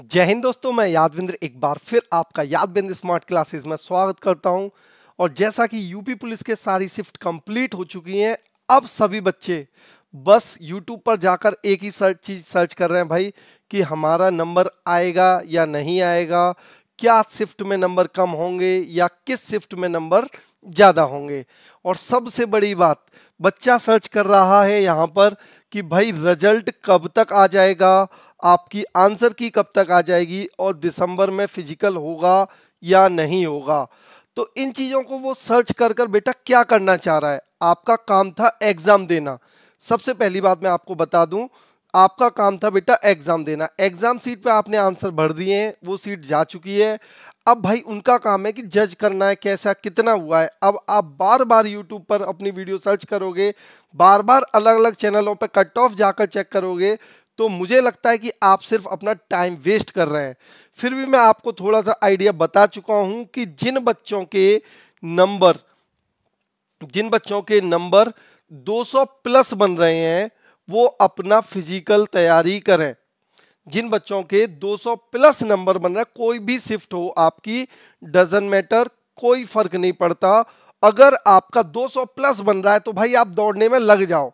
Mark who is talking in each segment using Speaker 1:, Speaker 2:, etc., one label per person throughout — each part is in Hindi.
Speaker 1: जय हिंद दोस्तों, मैं यादविंद्र एक बार फिर आपका यादविंद्र स्मार्ट क्लासेस में स्वागत करता हूं। और जैसा कि यूपी पुलिस के सारी शिफ्ट कंप्लीट हो चुकी हैं, अब सभी बच्चे बस यूट्यूब पर जाकर एक ही चीज सर्च कर रहे हैं भाई कि हमारा नंबर आएगा या नहीं आएगा, क्या शिफ्ट में नंबर कम होंगे या किस शिफ्ट में नंबर ज़्यादा होंगे। और सबसे बड़ी बात, बच्चा सर्च कर रहा है यहाँ पर कि भाई रिजल्ट कब तक आ जाएगा, आपकी आंसर की कब तक आ जाएगी और दिसंबर में फिजिकल होगा या नहीं होगा। तो इन चीज़ों को वो सर्च कर कर बेटा क्या करना चाह रहा है, आपका काम था एग्ज़ाम देना। सबसे पहली बात मैं आपको बता दूं, आपका काम था बेटा एग्ज़ाम देना। एग्ज़ाम सीट पे आपने आंसर भर दिए हैं, वो सीट जा चुकी है। अब भाई उनका काम है कि जज करना है कैसा कितना हुआ है। अब आप बार बार यूट्यूब पर अपनी वीडियो सर्च करोगे, बार बार अलग अलग चैनलों पर कट ऑफ जाकर चेक करोगे, तो मुझे लगता है कि आप सिर्फ अपना टाइम वेस्ट कर रहे हैं। फिर भी मैं आपको थोड़ा सा आइडिया बता चुका हूं कि नंबर जिन बच्चों के नंबर 200 प्लस बन रहे हैं वो अपना फिजिकल तैयारी करें। जिन बच्चों के 200 प्लस नंबर बन रहा है, कोई भी शिफ्ट हो आपकी, डजन मैटर, कोई फर्क नहीं पड़ता। अगर आपका 200 प्लस बन रहा है तो भाई आप दौड़ने में लग जाओ,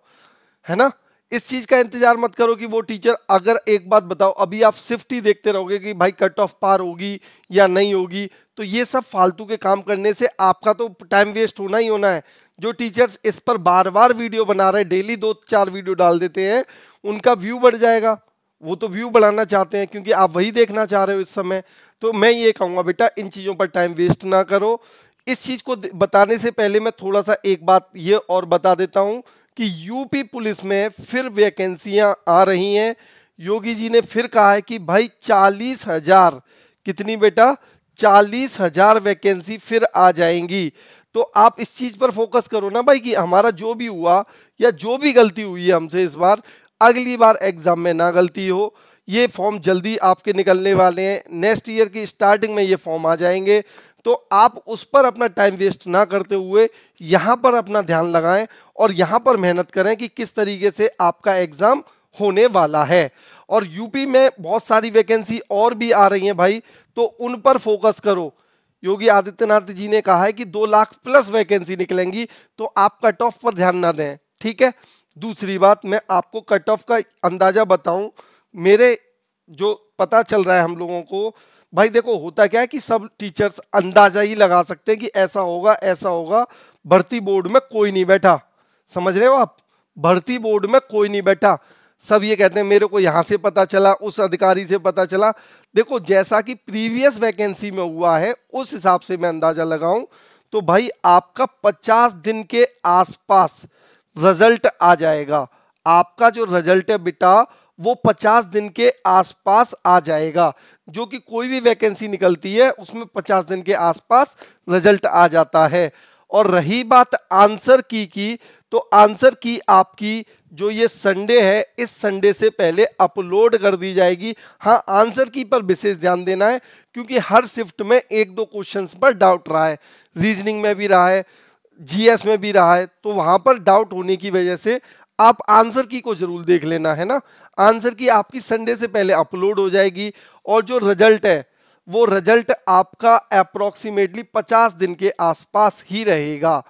Speaker 1: है ना। इस चीज का इंतजार मत करो कि वो टीचर, अगर एक बात बताओ, अभी आप शिफ्ट ही देखते रहोगे कि भाई कट ऑफ पार होगी या नहीं होगी, तो ये सब फालतू के काम करने से आपका तो टाइम वेस्ट होना ही होना है। जो टीचर्स इस पर बार बार वीडियो बना रहे हैं, डेली 2-4 वीडियो डाल देते हैं, उनका व्यू बढ़ जाएगा। वो तो व्यू बढ़ाना चाहते हैं क्योंकि आप वही देखना चाह रहे हो इस समय। तो मैं ये कहूंगा बेटा, इन चीजों पर टाइम वेस्ट ना करो। इस चीज को बताने से पहले मैं थोड़ा सा एक बात ये और बता देता हूं कि यूपी पुलिस में फिर वैकेंसियां आ रही हैं। योगी जी ने फिर कहा है कि भाई 40,000, कितनी बेटा, 40,000 वैकेंसी फिर आ जाएंगी। तो आप इस चीज पर फोकस करो ना भाई कि हमारा जो भी हुआ या जो भी गलती हुई है हमसे इस बार, अगली बार एग्जाम में ना गलती हो। ये फॉर्म जल्दी आपके निकलने वाले हैं, नेक्स्ट ईयर की स्टार्टिंग में ये फॉर्म आ जाएंगे। तो आप उस पर अपना टाइम वेस्ट ना करते हुए यहाँ पर अपना ध्यान लगाएं और यहाँ पर मेहनत करें कि किस तरीके से आपका एग्जाम होने वाला है। और यूपी में बहुत सारी वैकेंसी और भी आ रही हैं भाई, तो उन पर फोकस करो। योगी आदित्यनाथ जी ने कहा है कि 2 लाख प्लस वैकेंसी निकलेंगी, तो आप कट ऑफ पर ध्यान ना दें, ठीक है। दूसरी बात, मैं आपको कट ऑफ का अंदाजा बताऊं, मेरे जो पता चल रहा है हम लोगों को, भाई देखो होता क्या है कि सब टीचर्स अंदाजा ही लगा सकते हैं कि ऐसा होगा ऐसा होगा। भर्ती बोर्ड में कोई नहीं बैठा, समझ रहे हो आप, भर्ती बोर्ड में कोई नहीं बैठा। सब ये कहते हैं मेरे को यहां से पता चला, उस अधिकारी से पता चला। देखो जैसा कि प्रीवियस वैकेंसी में हुआ है उस हिसाब से मैं अंदाजा लगाऊं तो भाई आपका 50 दिन के आसपास रिजल्ट आ जाएगा। आपका जो रिजल्ट है बेटा वो 50 दिन के आसपास आ जाएगा। जो कि कोई भी वैकेंसी निकलती है उसमें 50 दिन के आसपास रिजल्ट आ जाता है। और रही बात आंसर की, तो आंसर की आपकी जो ये संडे है, इस संडे से पहले अपलोड कर दी जाएगी। हाँ, आंसर की पर विशेष ध्यान देना है क्योंकि हर शिफ्ट में 1-2 क्वेश्चंस पर डाउट रहा है, रीजनिंग में भी रहा है, जीएस में भी रहा है। तो वहां पर डाउट होने की वजह से आप आंसर की को जरूर देख लेना, है ना। आंसर की आपकी संडे से पहले अपलोड हो जाएगी। और जो रिजल्ट है वो रिजल्ट आपका अप्रोक्सीमेटली 50 दिन के आसपास ही रहेगा,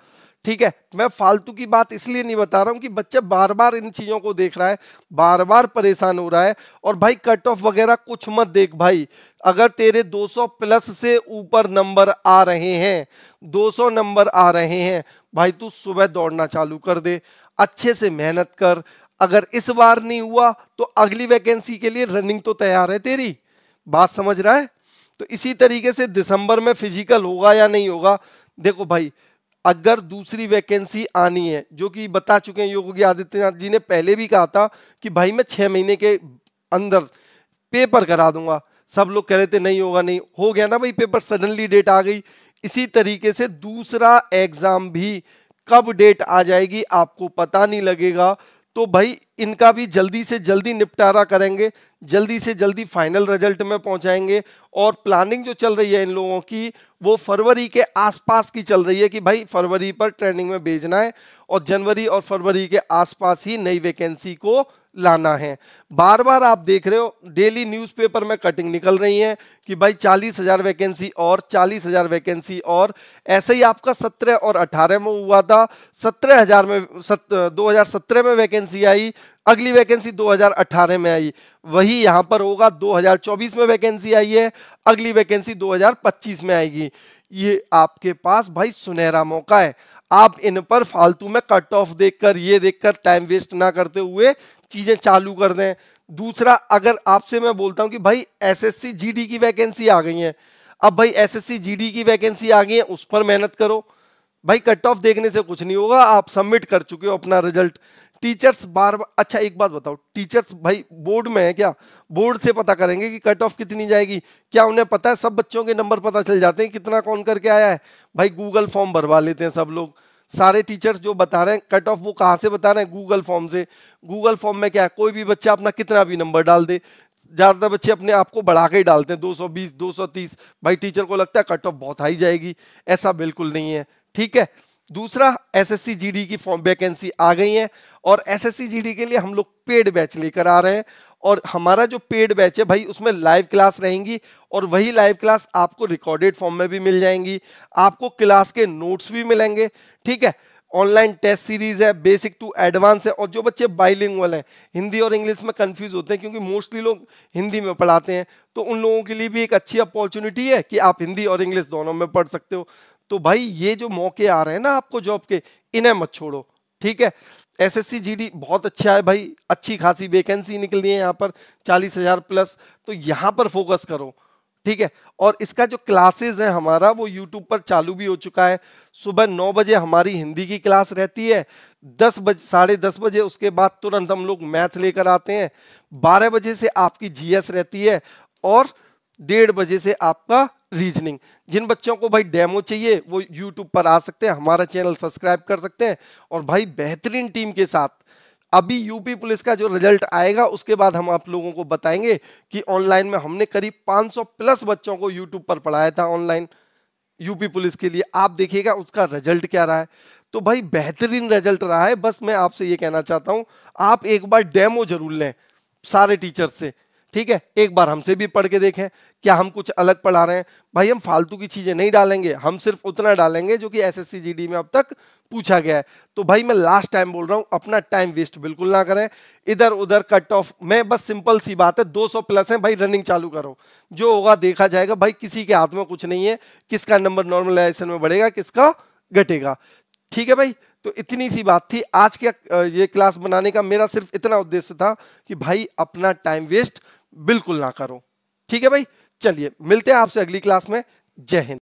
Speaker 1: ठीक है। मैं फालतू की बात इसलिए नहीं बता रहा हूं कि बच्चा बार बार इन चीजों को देख रहा है, बार बार परेशान हो रहा है। और भाई कट ऑफ वगैरह कुछ मत देख भाई, अगर तेरे 200 प्लस से ऊपर नंबर आ रहे हैं, 200 नंबर आ रहे हैं, भाई तू सुबह दौड़ना चालू कर दे, अच्छे से मेहनत कर। अगर इस बार नहीं हुआ तो अगली वैकेंसी के लिए रनिंग तो तैयार है तेरी, बात समझ रहा है। तो इसी तरीके से दिसंबर में फिजिकल होगा या नहीं होगा, देखो भाई अगर दूसरी वैकेंसी आनी है, जो कि बता चुके हैं योगी आदित्यनाथ जी ने पहले भी कहा था कि भाई मैं 6 महीने के अंदर पेपर करा दूंगा। सब लोग कह रहे थे नहीं होगा, नहीं हो गया ना भाई पेपर, सडनली डेट आ गई। इसी तरीके से दूसरा एग्जाम भी कब डेट आ जाएगी आपको पता नहीं लगेगा। तो भाई इनका भी जल्दी से जल्दी निपटारा करेंगे, जल्दी से जल्दी फाइनल रिजल्ट में पहुंचाएंगे। और प्लानिंग जो चल रही है इन लोगों की वो फरवरी के आसपास की चल रही है कि भाई फरवरी पर ट्रेनिंग में भेजना है और जनवरी और फरवरी के आसपास ही नई वैकेंसी को लाना है। बार बार आप देख रहे हो डेली न्यूज़पेपर में कटिंग निकल रही है कि भाई 40,000 वैकेंसी और 40,000 वैकेंसी और। ऐसे ही आपका 17 और 18 में हुआ था। 17,000 में 2017 में वैकेंसी आई, अगली वैकेंसी 2018 में आई। वही यहां पर होगा, 2024 में वैकेंसी आई है, अगली वैकेंसी 2025 में आएगी। ये आपके पास भाई सुनहरा मौका है, आप इन पर फालतू में कट ऑफ देखकर ये देखकर टाइम वेस्ट ना करते हुए चीजें चालू कर दें। दूसरा, अगर आपसे मैं बोलता हूं कि भाई एसएससी जीडी की वैकेंसी आ गई है, अब भाई एसएससी जीडी की वैकेंसी आ गई है, उस पर मेहनत करो भाई, कट ऑफ देखने से कुछ नहीं होगा, आप सबमिट कर चुके हो अपना रिजल्ट। टीचर्स बार बार, अच्छा एक बात बताओ, टीचर्स भाई बोर्ड में है क्या? बोर्ड से पता करेंगे कि कट ऑफ कितनी जाएगी? क्या उन्हें पता है? सब बच्चों के नंबर पता चल जाते हैं कितना कौन करके आया है? भाई गूगल फॉर्म भरवा लेते हैं सब लोग। सारे टीचर्स जो बता रहे हैं कट ऑफ, वो कहाँ से बता रहे हैं? गूगल फॉर्म से। गूगल फॉर्म में क्या है, कोई भी बच्चा अपना कितना भी नंबर डाल दे। ज्यादातर बच्चे अपने आप को बढ़ा के ही डालते हैं, 220 230। भाई टीचर को लगता है कट ऑफ बहुत हाई जाएगी, ऐसा बिल्कुल नहीं है। ठीक है। दूसरा, एसएससी जीडी की फॉर्म वैकेंसी आ गई है और एसएससी जीडी के लिए हम लोग पेड बैच लेकर आ रहे हैं। और हमारा जो पेड बैच है भाई उसमें लाइव क्लास रहेंगी और वही लाइव क्लास आपको रिकॉर्डेड फॉर्म में भी मिल जाएंगी, आपको क्लास के नोट्स भी मिलेंगे। ठीक है। ऑनलाइन टेस्ट सीरीज है, बेसिक टू एडवांस है। और जो बच्चे बाइलिंगुअल हैं, हिंदी और इंग्लिश में कंफ्यूज होते हैं क्योंकि मोस्टली लोग हिंदी में पढ़ाते हैं, तो उन लोगों के लिए भी एक अच्छी अपॉर्चुनिटी है कि आप हिंदी और इंग्लिश दोनों में पढ़ सकते हो। तो भाई ये जो मौके आ रहे हैं ना आपको जॉब के, इन्हें मत छोड़ो। ठीक है। एसएससी जीडी बहुत अच्छा है भाई, अच्छी खासी वैकेंसी निकली है यहाँ पर 40,000 प्लस, तो यहाँ पर फोकस करो। ठीक है। और इसका जो क्लासेस है हमारा वो यूट्यूब पर चालू भी हो चुका है। सुबह 9 बजे हमारी हिंदी की क्लास रहती है, 10 बजे 10:30 बजे उसके बाद तुरंत हम लोग मैथ लेकर आते हैं, 12 बजे से आपकी जीएस रहती है और 1:30 बजे से आपका रीजनिंग। जिन बच्चों को भाई डेमो चाहिए वो यूट्यूब पर आ सकते हैं, हमारा चैनल सब्सक्राइब कर सकते हैं। और भाई बेहतरीन टीम के साथ अभी यूपी पुलिस का जो रिजल्ट आएगा उसके बाद हम आप लोगों को बताएंगे कि ऑनलाइन में हमने करीब 500 प्लस बच्चों को यूट्यूब पर पढ़ाया था ऑनलाइन यूपी पुलिस के लिए। आप देखिएगा उसका रिजल्ट क्या रहा है। तो भाई बेहतरीन रिजल्ट रहा है। बस मैं आपसे ये कहना चाहता हूं, आप एक बार डेमो जरूर लें सारे टीचर से। ठीक है। एक बार हमसे भी पढ़ के देखें क्या हम कुछ अलग पढ़ा रहे हैं। भाई हम फालतू की चीजें नहीं डालेंगे, हम सिर्फ उतना डालेंगे जो कि एसएससी जीडी में अब तक पूछा गया है। तो भाई मैं लास्ट टाइम बोल रहा हूं, अपना टाइम वेस्ट बिल्कुल ना करें इधर उधर कट ऑफ में। बस सिंपल सी बात है, 200 प्लस है भाई, रनिंग चालू करो, जो होगा देखा जाएगा। भाई किसी के हाथ में कुछ नहीं है, किसका नंबर नॉर्मलाइजेशन में बढ़ेगा, किसका घटेगा। ठीक है भाई। तो इतनी सी बात थी आज के ये क्लास बनाने का। मेरा सिर्फ इतना उद्देश्य था कि भाई अपना टाइम वेस्ट बिल्कुल ना करो। ठीक है भाई। चलिए मिलते हैं आपसे अगली क्लास में। जय हिंद।